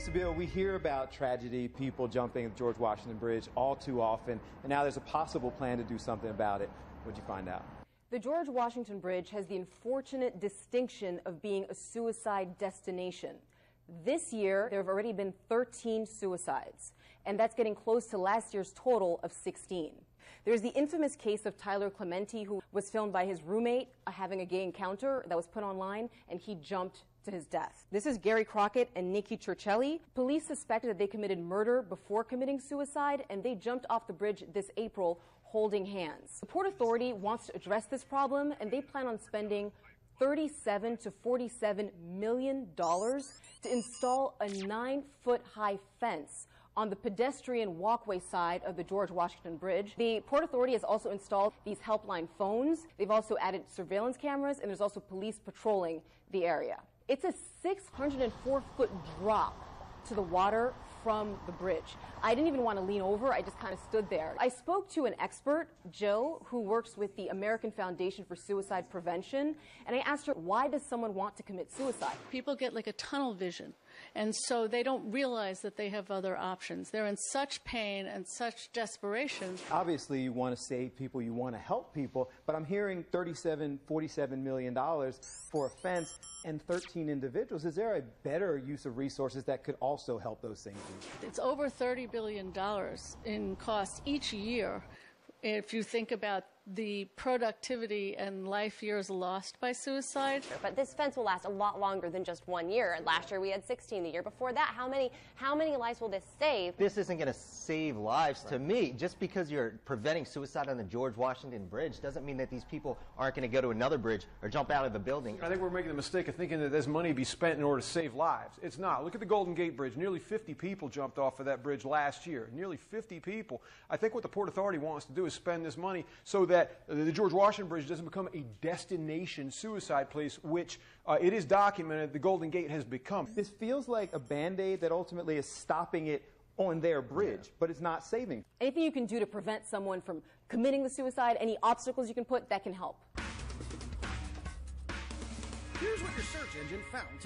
Mr. Bill, we hear about tragedy, people jumping at the George Washington Bridge all too often, and now there's a possible plan to do something about it. What'd you find out? The George Washington Bridge has the unfortunate distinction of being a suicide destination. This year, there have already been 13 suicides, and that's getting close to last year's total of 16. There's the infamous case of Tyler Clementi, who was filmed by his roommate having a gay encounter that was put online, and he jumped to his death. This is Gary Crockett and Niski Circelli. Police suspected that they committed murder before committing suicide, and they jumped off the bridge this April holding hands. The Port Authority wants to address this problem, and they plan on spending $37 to $47 million to install a 9-foot high fence on the pedestrian walkway side of the George Washington Bridge. The Port Authority has also installed these helpline phones. They've also added surveillance cameras, and there's also police patrolling the area. It's a 604-foot drop to the water from the bridge. I didn't even want to lean over. I just kind of stood there. I spoke to an expert, Jill, who works with the American Foundation for Suicide Prevention, and I asked her, why does someone want to commit suicide? People get like a tunnel vision, and so they don't realize that they have other options. They're in such pain and such desperation. Obviously, you want to save people, you want to help people, but I'm hearing $47 million for a fence and 13 individuals. Is there a better use of resources that could also help those same people? It's over $30 billion in costs each year. If you think about the productivity and life years lost by suicide. But this fence will last a lot longer than just 1 year. Last year we had 16. The year before that, how many lives will this save? This isn't going to save lives to me. Just because you're preventing suicide on the George Washington Bridge doesn't mean that these people aren't going to go to another bridge or jump out of the building. I think we're making the mistake of thinking that there's money to be spent in order to save lives. It's not. Look at the Golden Gate Bridge. Nearly 50 people jumped off of that bridge last year. Nearly 50 people. I think what the Port Authority wants to do is spend this money so that the George Washington Bridge doesn't become a destination suicide place, which it is documented the Golden Gate has become. This feels like a Band-Aid that ultimately is stopping it on their bridge, but it's not saving. Anything you can do to prevent someone from committing the suicide, any obstacles you can put, that can help. Here's what your search engine found today.